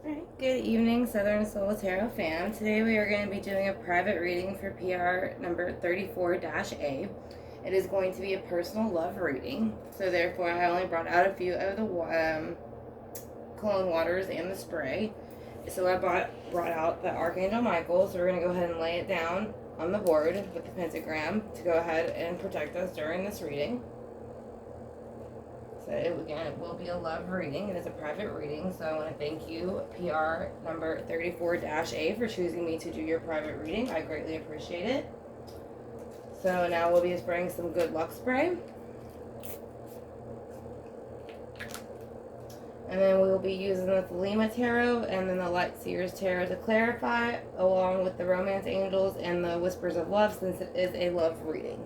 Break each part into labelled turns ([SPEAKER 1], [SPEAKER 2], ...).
[SPEAKER 1] Alright, good evening, Southern Soul Tarot fam. Today we are going to be doing a private reading for PR number 34-A. It is going to be a personal love reading, so therefore I only brought out a few of the cologne waters and the spray. So I brought out the Archangel Michael, so we're going to go ahead and lay it down on the board with the pentagram to go ahead and protect us during this reading. So again, it will be a love reading. It is a private reading. So I want to thank you, PR number 34-A, for choosing me to do your private reading. I greatly appreciate it. So now we'll be spraying some good luck spray. And then we will be using the Thelema Tarot and then the Light Seers Tarot to clarify, along with the Romance Angels and the Whispers of Love, since it is a love reading.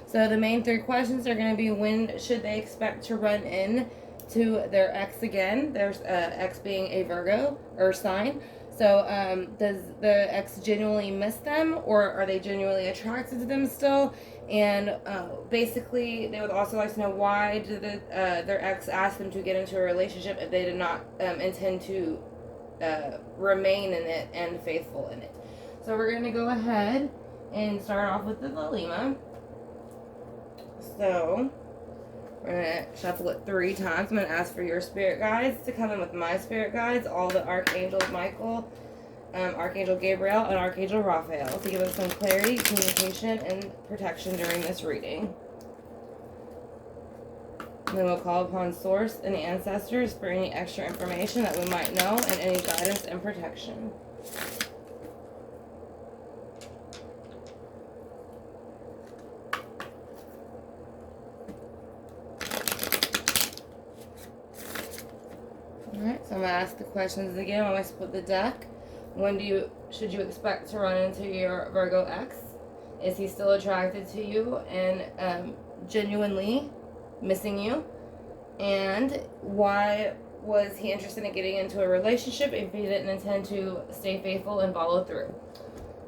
[SPEAKER 1] So the main three questions are going to be: when should they expect to run in to their ex again? Their ex being a Virgo or sign. So does the ex genuinely miss them, or are they genuinely attracted to them still? And basically, they would also like to know, why did their ex ask them to get into a relationship if they did not intend to remain in it and faithful in it. So we're going to go ahead and start off with the Thelema. So we're going to shuffle it 3 times. I'm going to ask for your spirit guides to come in with my spirit guides, all the Archangels Michael, Archangel Gabriel, and Archangel Raphael, to give us some clarity, communication, and protection during this reading. And then we'll call upon Source and ancestors for any extra information that we might know and any guidance and protection. Alright, so I'm going to ask the questions again when I split the deck. Should you expect to run into your Virgo ex? Is he still attracted to you and genuinely missing you? And why was he interested in getting into a relationship if he didn't intend to stay faithful and follow through?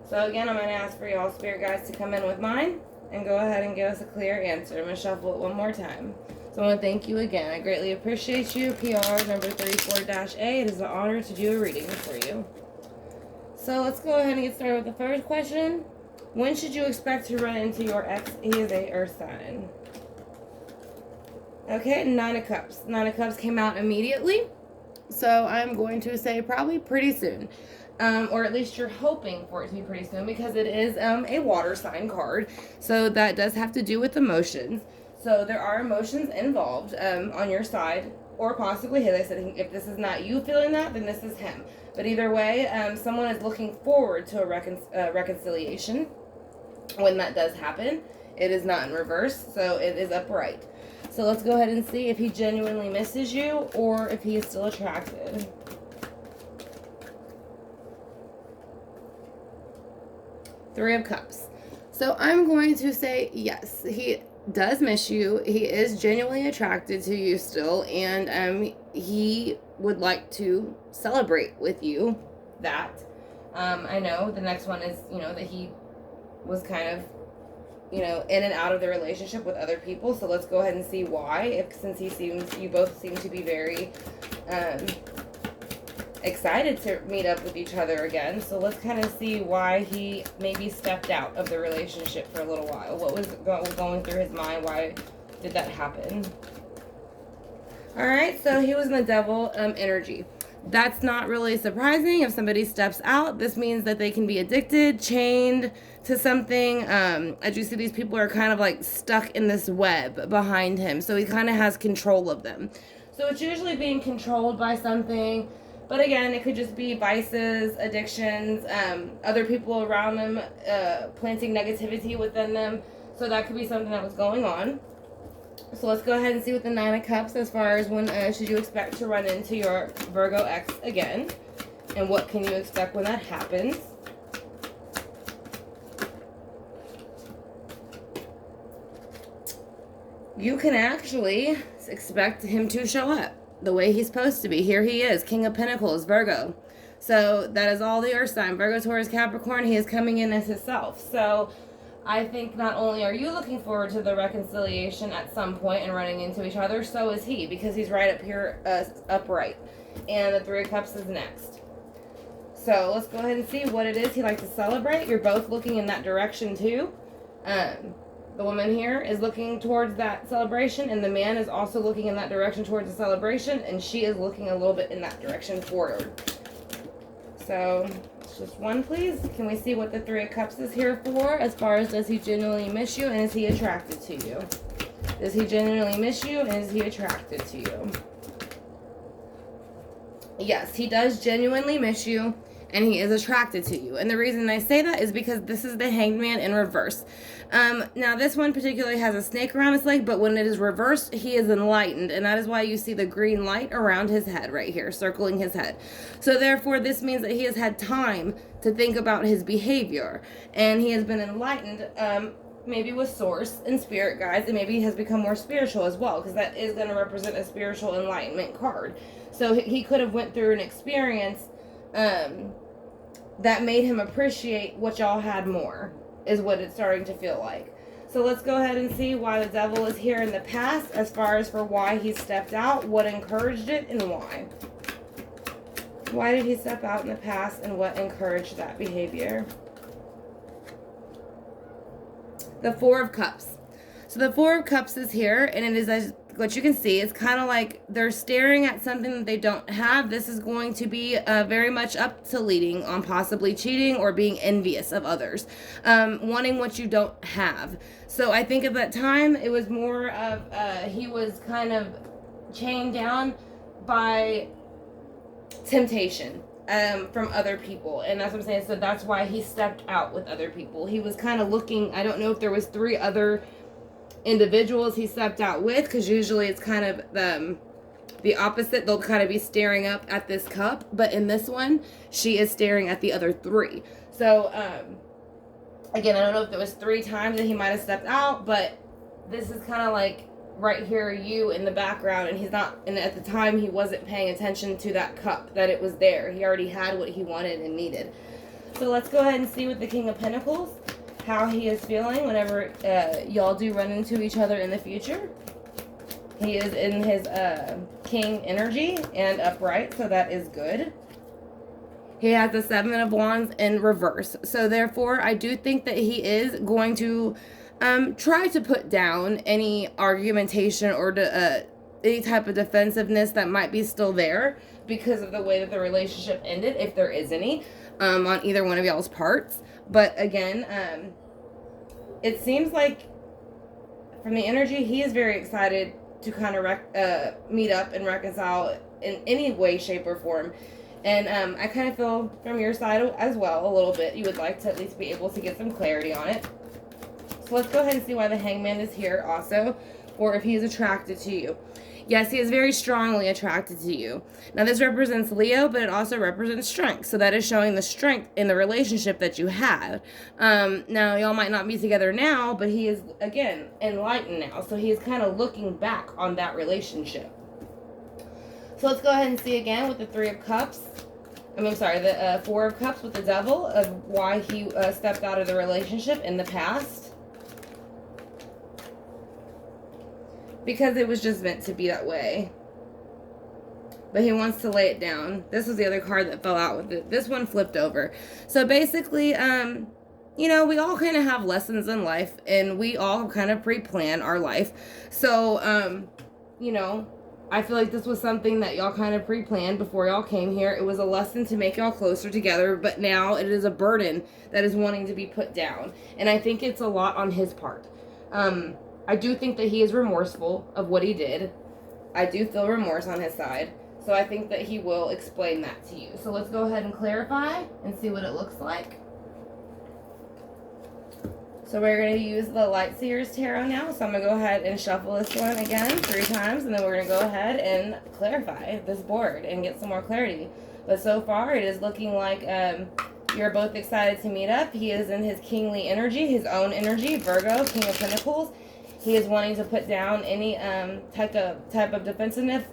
[SPEAKER 1] So again, I'm going to ask for y'all spirit guides to come in with mine and go ahead and give us a clear answer. I'm going to shuffle it one more time. So I want to thank you again. I greatly appreciate you. PR number 34-A. It is an honor to do a reading for you. So let's go ahead and get started with the first question. When should you expect to run into your ex? He is a earth sign. Okay, 9 of Cups. 9 of Cups came out immediately. So I'm going to say probably pretty soon. Or at least you're hoping for it to be pretty soon, because it is a water sign card. So that does have to do with emotions. So there are emotions involved on your side, or possibly his. I said, if this is not you feeling that, then this is him. But either way, someone is looking forward to a reconciliation when that does happen. It is not in reverse, so it is upright. So let's go ahead and see if he genuinely misses you or if he is still attracted. Three of Cups. So I'm going to say yes, he does miss you. He is genuinely attracted to you still, and he would like to celebrate with you that. I know the next one is, that he was kind of, in and out of the relationship with other people. So let's go ahead and see why. Since you both seem to be very excited to meet up with each other again. So let's kind of see why he maybe stepped out of the relationship for a little while. What was going through his mind? Why did that happen? Alright, so he was in the Devil energy. That's not really surprising. If somebody steps out, this means that they can be addicted, chained to something. As you see, these people are kind of like stuck in this web behind him. So he kind of has control of them. So it's usually being controlled by something. But again, it could just be vices, addictions, other people around them planting negativity within them. So that could be something that was going on. So let's go ahead and see with the 9 of Cups as far as when should you expect to run into your Virgo ex again. And what can you expect when that happens. You can actually expect him to show up the way he's supposed to be. Here he is, King of Pentacles, Virgo. So that is all the earth sign. Virgo, Taurus, Capricorn. He is coming in as himself. So I think not only are you looking forward to the reconciliation at some point and running into each other, so is he, because he's right up here upright. and the Three of Cups is next. So let's go ahead and see what it is he'd like to celebrate. You're both looking in that direction too. The woman here is looking towards that celebration, and the man is also looking in that direction towards the celebration, and she is looking a little bit in that direction forward. So, just one, please. Can we see what the Three of Cups is here for, as far as does he genuinely miss you and is he attracted to you? Does he genuinely miss you and is he attracted to you? Yes, he does genuinely miss you and he is attracted to you. And the reason I say that is because this is the Hanged Man in reverse. Now, this one particularly has a snake around his leg, but when it is reversed, he is enlightened. And that is why you see the green light around his head right here, circling his head. So therefore, this means that he has had time to think about his behavior. And he has been enlightened, maybe with source and spirit guides, and maybe he has become more spiritual as well, because that is going to represent a spiritual enlightenment card. So he could have went through an experience that made him appreciate what y'all had more, is what it's starting to feel like. So let's go ahead and see why the Devil is here in the past, as far as for why he stepped out, what encouraged it, and why. Why did he step out in the past, and what encouraged that behavior? The Four of Cups. So the Four of Cups is here, and it is, as what you can see, it's kind of like they're staring at something that they don't have. This is going to be very much up to leading on possibly cheating or being envious of others, wanting what you don't have. So I think at that time it was more of he was kind of chained down by temptation from other people, and that's what I'm saying. So that's why he stepped out with other people. He was kind of looking, I don't know if there was 3 other individuals he stepped out with, because usually it's kind of the opposite. They'll kind of be staring up at this cup, but in this one she is staring at the other 3. So again, I don't know if there was 3 times that he might have stepped out, but this is kind of like right here, you in the background, and he's not, and at the time he wasn't paying attention to that cup, that it was there. He already had what he wanted and needed. So let's go ahead and see with the King of Pentacles how he is feeling whenever y'all do run into each other in the future. He is in his king energy and upright, so that is good. He has the 7 of Wands in reverse. So therefore, I do think that he is going to try to put down any argumentation or any type of defensiveness that might be still there because of the way that the relationship ended, if there is any, on either one of y'all's parts. But again, it seems like from the energy, he is very excited to kind of meet up and reconcile in any way, shape, or form. And I kind of feel from your side as well, a little bit, you would like to at least be able to get some clarity on it. So let's go ahead and see why the Hangman is here also, or if he is attracted to you. Yes, he is very strongly attracted to you. Now, this represents Leo, but it also represents strength. So that is showing the strength in the relationship that you had. Now, y'all might not be together now, but he is, again, enlightened now. So he is kind of looking back on that relationship. So let's go ahead and see again with the 3 of Cups. The 4 of Cups with the Devil, of why he stepped out of the relationship in the past. Because it was just meant to be that way. But he wants to lay it down. This was the other card that fell out with it. This one flipped over. So basically, you know, we all kind of have lessons in life, and we all kind of pre-plan our life. So, you know, I feel like this was something that y'all kind of pre-planned before y'all came here. It was a lesson to make y'all closer together, but now it is a burden that is wanting to be put down. And I think it's a lot on his part. I do think that he is remorseful of what he did. I do feel remorse on his side. So I think that he will explain that to you. So let's go ahead and clarify and see what it looks like. So we're going to use the Light Seers Tarot now. So I'm going to go ahead and shuffle this one again 3 times. And then we're going to go ahead and clarify this board and get some more clarity. But so far it is looking like you're both excited to meet up. He is in his kingly energy, his own energy, Virgo, King of Pentacles. He is wanting to put down any type of defensiveness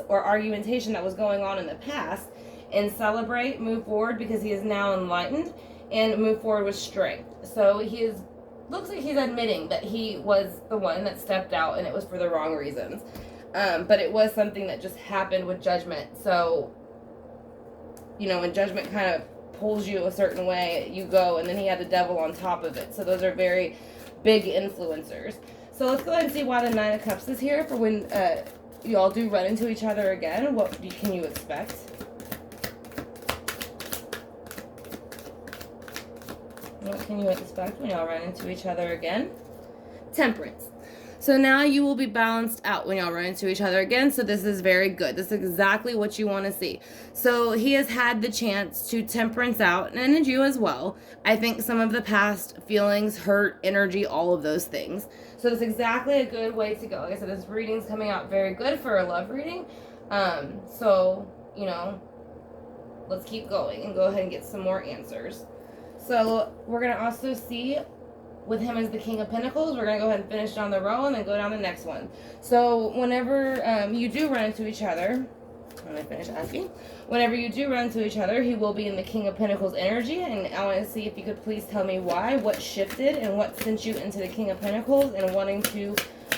[SPEAKER 1] or argumentation that was going on in the past, and celebrate, move forward, because he is now enlightened, and move forward with strength. So looks like he's admitting that he was the one that stepped out and it was for the wrong reasons. But it was something that just happened with Judgment. So, you know, when Judgment kind of pulls you a certain way, you go, and then he had the Devil on top of it. So those are very big influencers. So let's go ahead and see why the Nine of Cups is here for when you all do run into each other again. What can you expect? What can you expect when y'all run into each other again? Temperance. So now you will be balanced out when y'all run into each other again. So this is very good. This is exactly what you want to see. So he has had the chance to temperance out, and you as well. I think some of the past feelings, hurt, energy, all of those things. So it's exactly a good way to go. Like I said, this reading's coming out very good for a love reading. So, you know, let's keep going and go ahead and get some more answers. So we're going to also see with him as the King of Pentacles, we're going to go ahead and finish down the row and then go down the next one. So whenever you do run into each other, when I finish asking, whenever you do run into each other, he will be in the King of Pentacles energy. And I want to see if you could please tell me why, what shifted and what sent you into the King of Pentacles and wanting to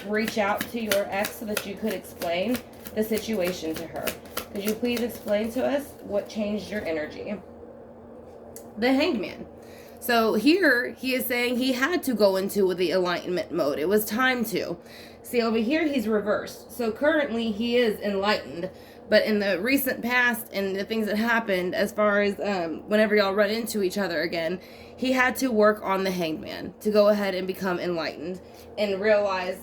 [SPEAKER 1] reach out to your ex so that you could explain the situation to her. Could you please explain to us what changed your energy? The Hanged Man. So here he is saying he had to go into the enlightenment mode. It was time to. See, over here he's reversed. So currently he is enlightened. But in the recent past and the things that happened as far as whenever y'all run into each other again, he had to work on the Hanged Man to go ahead and become enlightened and realize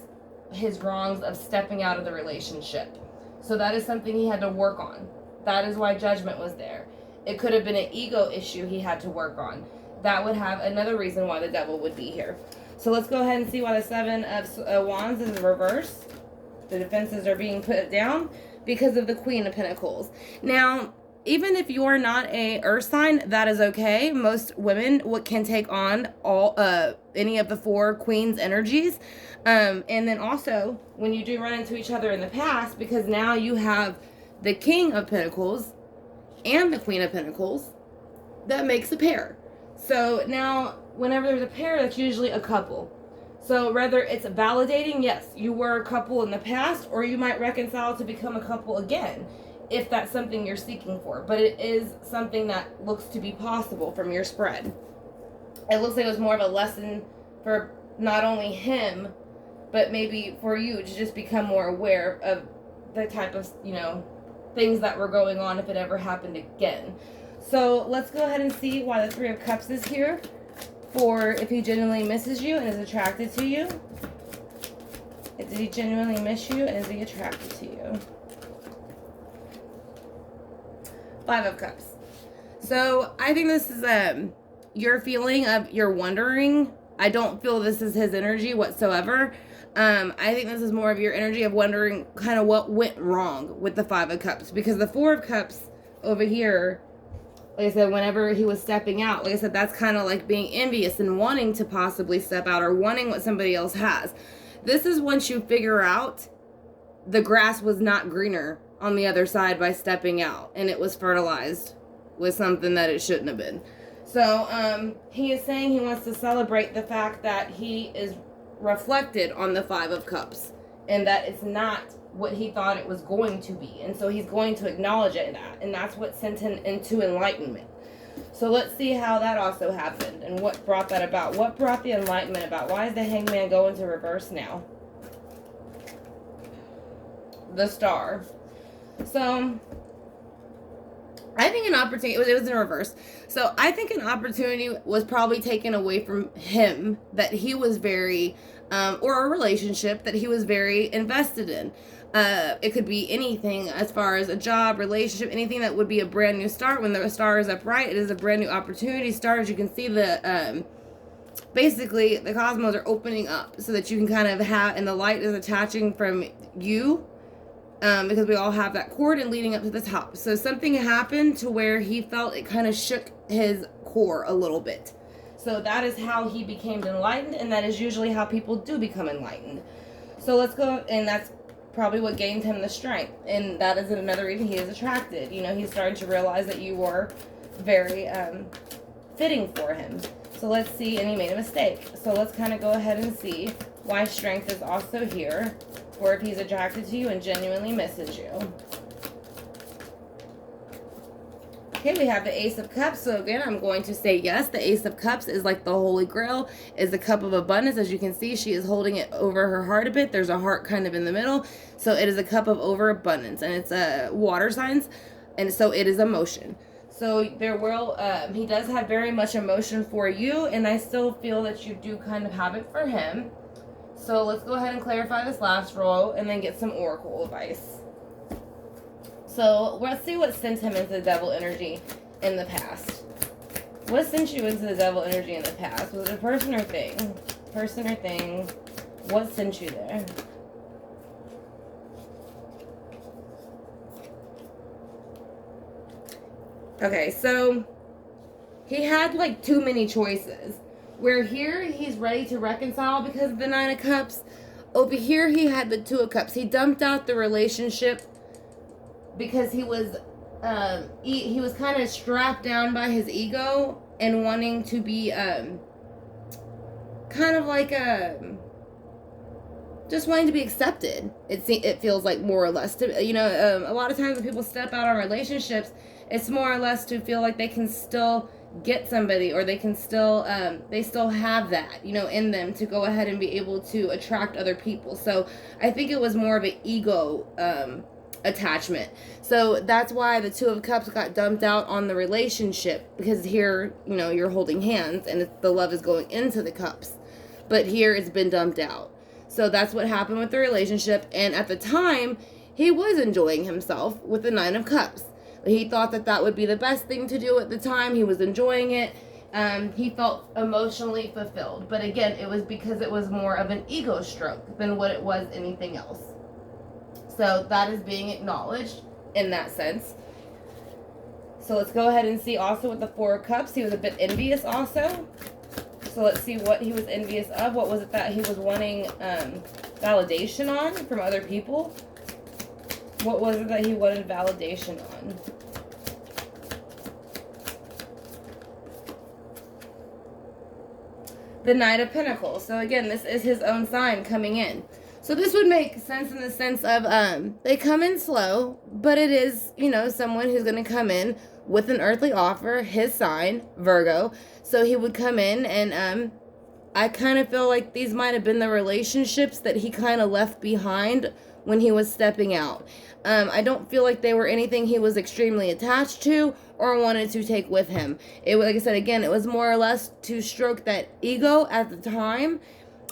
[SPEAKER 1] his wrongs of stepping out of the relationship. So that is something he had to work on. That is why Judgment was there. It could have been an ego issue he had to work on. That would have another reason why the Devil would be here. So let's go ahead and see why the Seven of Wands is reversed. The defenses are being put down because of the Queen of Pentacles. Now, even if you're not a earth sign, that is okay. Most women can take on all any of the four queens energies. And then also, when you do run into each other in the past, because now you have the King of Pentacles and the Queen of Pentacles, that makes a pair. So now, whenever there's a pair, that's usually a couple. So whether it's validating, yes, you were a couple in the past, or you might reconcile to become a couple again, if that's something you're seeking for. But it is something that looks to be possible from your spread. It looks like it was more of a lesson for not only him, but maybe for you to just become more aware of the type of, you know, things that were going on if it ever happened again. So let's go ahead and see why the Three of Cups is here. For if he genuinely misses you and is attracted to you. Did he genuinely miss you and is he attracted to you? Five of Cups. So I think this is your feeling of you're wondering. I don't feel this is his energy whatsoever. I think this is more of your energy of wondering kind of what went wrong with the Five of Cups. Because the Four of Cups over here, like I said, whenever he was stepping out, like I said, that's kind of like being envious and wanting to possibly step out or wanting what somebody else has. This is once you figure out the grass was not greener on the other side by stepping out and it was fertilized with something that it shouldn't have been. So he is saying he wants to celebrate the fact that he is reflected on the Five of Cups and that it's not what he thought it was going to be, and so he's going to acknowledge it, and that's what sent him into enlightenment. So let's see how that also happened and what brought that about. What brought the enlightenment about? Why is the Hanged Man going to reverse now? The Star. So I think an opportunity, it was in reverse. So I think an opportunity was probably taken away from him that he was very, or a relationship that he was very invested in. It could be anything as far as a job, relationship, anything that would be a brand new start. When the star is upright, it is a brand new opportunity start. As you can see, the basically the cosmos are opening up so that you can kind of have, and the light is attaching from you, because we all have that cord and leading up to the top. So something happened to where he felt it kind of shook his core a little bit. So that is how he became enlightened, and that is usually how people do become enlightened. So let's go, and that's probably what gained him the strength, and that is another reason he is attracted. You know, he's starting to realize that you were very fitting for him. So let's see, and he made a mistake. So let's kind of go ahead and see why strength is also here or if he's attracted to you and genuinely misses you. Okay, we have the Ace of Cups. So again, I'm going to say yes. The Ace of Cups is like the Holy Grail, is the cup of abundance. As you can see, she is holding it over her heart a bit. There's a heart kind of in the middle. So it is a cup of overabundance, and it's water signs, and so it is emotion. So there will, he does have very much emotion for you, and I still feel that you do kind of have it for him. So let's go ahead and clarify this last row and then get some oracle advice. So let's see what sent him into the devil energy in the past. What sent you into the devil energy in the past? Was it a person or thing? Person or thing? What sent you there? Okay, so he had like too many choices. Where here he's ready to reconcile because of the Nine of Cups. Over here he had the Two of Cups. He dumped out the relationship because he was kind of strapped down by his ego and wanting to be kind of like just wanting to be accepted. It feels like, more or less, to, you know, a lot of times when people step out on relationships, it's more or less to feel like they can still get somebody, or they can still they still have that, you know, in them to go ahead and be able to attract other people. So I think it was more of an ego attachment. So that's why the Two of Cups got dumped out on the relationship, because here, you know, you're holding hands and the love is going into the cups, but here it's been dumped out. So that's what happened with the relationship. And at the time, he was enjoying himself with the Nine of Cups. He thought that that would be the best thing to do at the time. He was enjoying it. He felt emotionally fulfilled. But again, it was because it was more of an ego stroke than what it was anything else. So that is being acknowledged in that sense. So let's go ahead and see also with the Four of Cups. He was a bit envious also. So let's see what he was envious of. What was it that he was wanting validation on from other people? What was it that he wanted validation on? The Knight of Pentacles. So again, this is his own sign coming in. So this would make sense in the sense of they come in slow, but it is, you know, someone who's going to come in with an earthly offer, his sign, Virgo. So he would come in, and I kind of feel like these might have been the relationships that he kind of left behind when he was stepping out. I don't feel like they were anything he was extremely attached to or wanted to take with him. It was, like I said, again, it was more or less to stroke that ego at the time.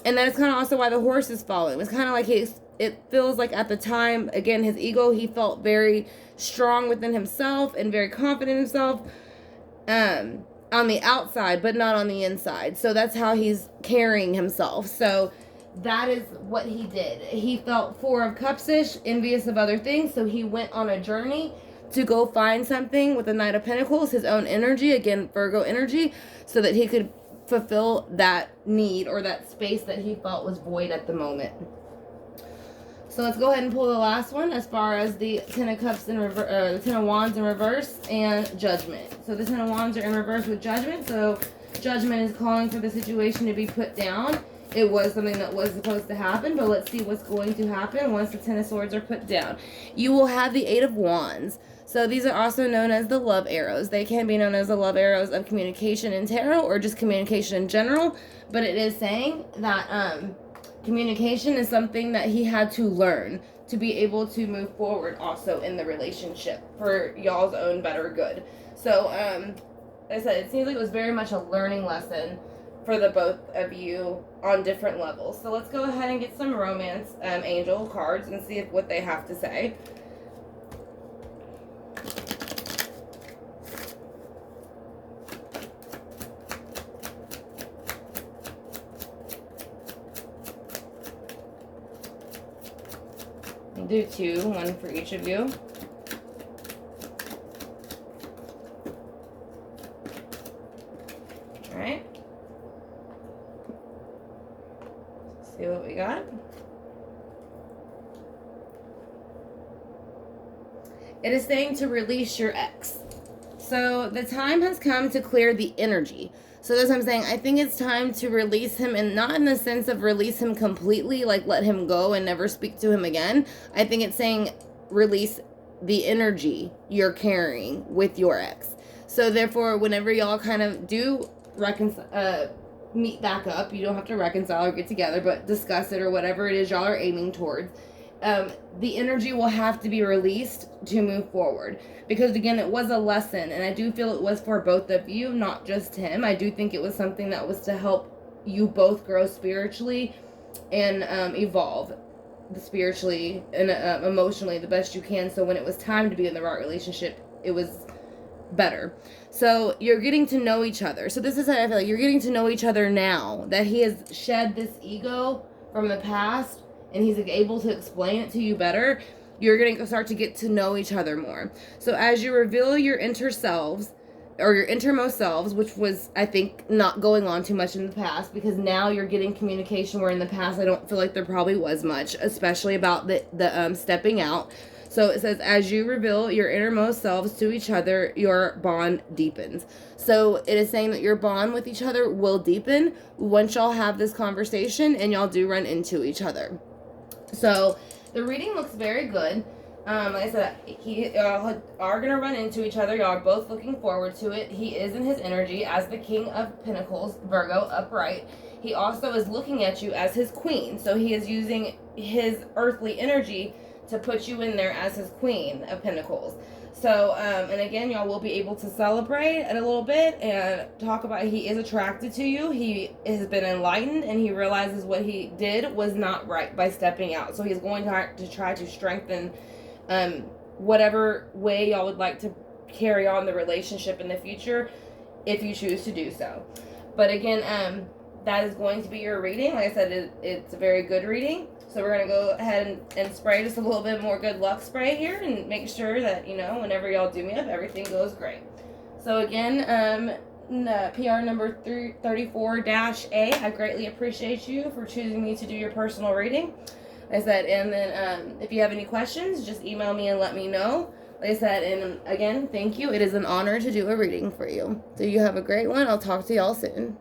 [SPEAKER 1] And that is kind of also why the horse is following. It's kind of like it feels like at the time, again, his ego, he felt very strong within himself and very confident in himself on the outside, but not on the inside. So that's how he's carrying himself. So that is what he did. He felt Four of Cups-ish, envious of other things. So he went on a journey to go find something with the Knight of Pentacles, his own energy, again, Virgo energy, so that he could fulfill that need or that space that he felt was void at the moment. So let's go ahead and pull the last one as far as the Ten of Cups in reverse, the Ten of Wands in reverse, and Judgment. So the Ten of Wands are in reverse with Judgment. So Judgment is calling for the situation to be put down. It was something that was supposed to happen, but let's see what's going to happen once the Ten of Swords are put down. You will have the Eight of Wands. So these are also known as the love arrows. They can be known as the love arrows of communication in tarot or just communication in general. But it is saying that communication is something that he had to learn to be able to move forward also in the relationship for y'all's own better good. So, like I said, it seems like it was very much a learning lesson for the both of you on different levels. So let's go ahead and get some romance angel cards and see what they have to say. Do two, one for each of you. All right. Let's see what we got. It is saying to release your ex. So the time has come to clear the energy. So that's what I'm saying. I think it's time to release him, and not in the sense of release him completely, like let him go and never speak to him again. I think it's saying release the energy you're carrying with your ex. So therefore, whenever y'all kind of do meet back up, you don't have to reconcile or get together, but discuss it or whatever it is y'all are aiming towards. The energy will have to be released to move forward, because again, it was a lesson, and I do feel it was for both of you, not just him. I do think it was something that was to help you both grow spiritually and evolve spiritually and emotionally the best you can, so when it was time to be in the right relationship, it was better. So you're getting to know each other. So this is how I feel like you're getting to know each other now that he has shed this ego from the past and he's able to explain it to you better. You're going to start to get to know each other more. So as you reveal your inner selves, or your innermost selves, which was, I think, not going on too much in the past, because now you're getting communication where in the past I don't feel like there probably was much, especially about the stepping out. So it says, as you reveal your innermost selves to each other, your bond deepens. So it is saying that your bond with each other will deepen once y'all have this conversation and y'all do run into each other. So the reading looks very good. Like I said, y'all are going to run into each other. Y'all are both looking forward to it. He is in his energy as the King of Pentacles, Virgo, upright. He also is looking at you as his queen. So he is using his earthly energy to put you in there as his Queen of Pentacles. So, and again, y'all will be able to celebrate in a little bit and talk about he is attracted to you. He has been enlightened and he realizes what he did was not right by stepping out. So he's going to try to strengthen whatever way y'all would like to carry on the relationship in the future if you choose to do so. But again, that is going to be your reading. Like I said, it's a very good reading. So we're going to go ahead and spray just a little bit more good luck spray here and make sure that, whenever y'all do meet up, everything goes great. So again, PR number 34-A, I greatly appreciate you for choosing me to do your personal reading. Like I said, and then if you have any questions, just email me and let me know. Like I said, and again, thank you. It is an honor to do a reading for you. So you have a great one. I'll talk to y'all soon.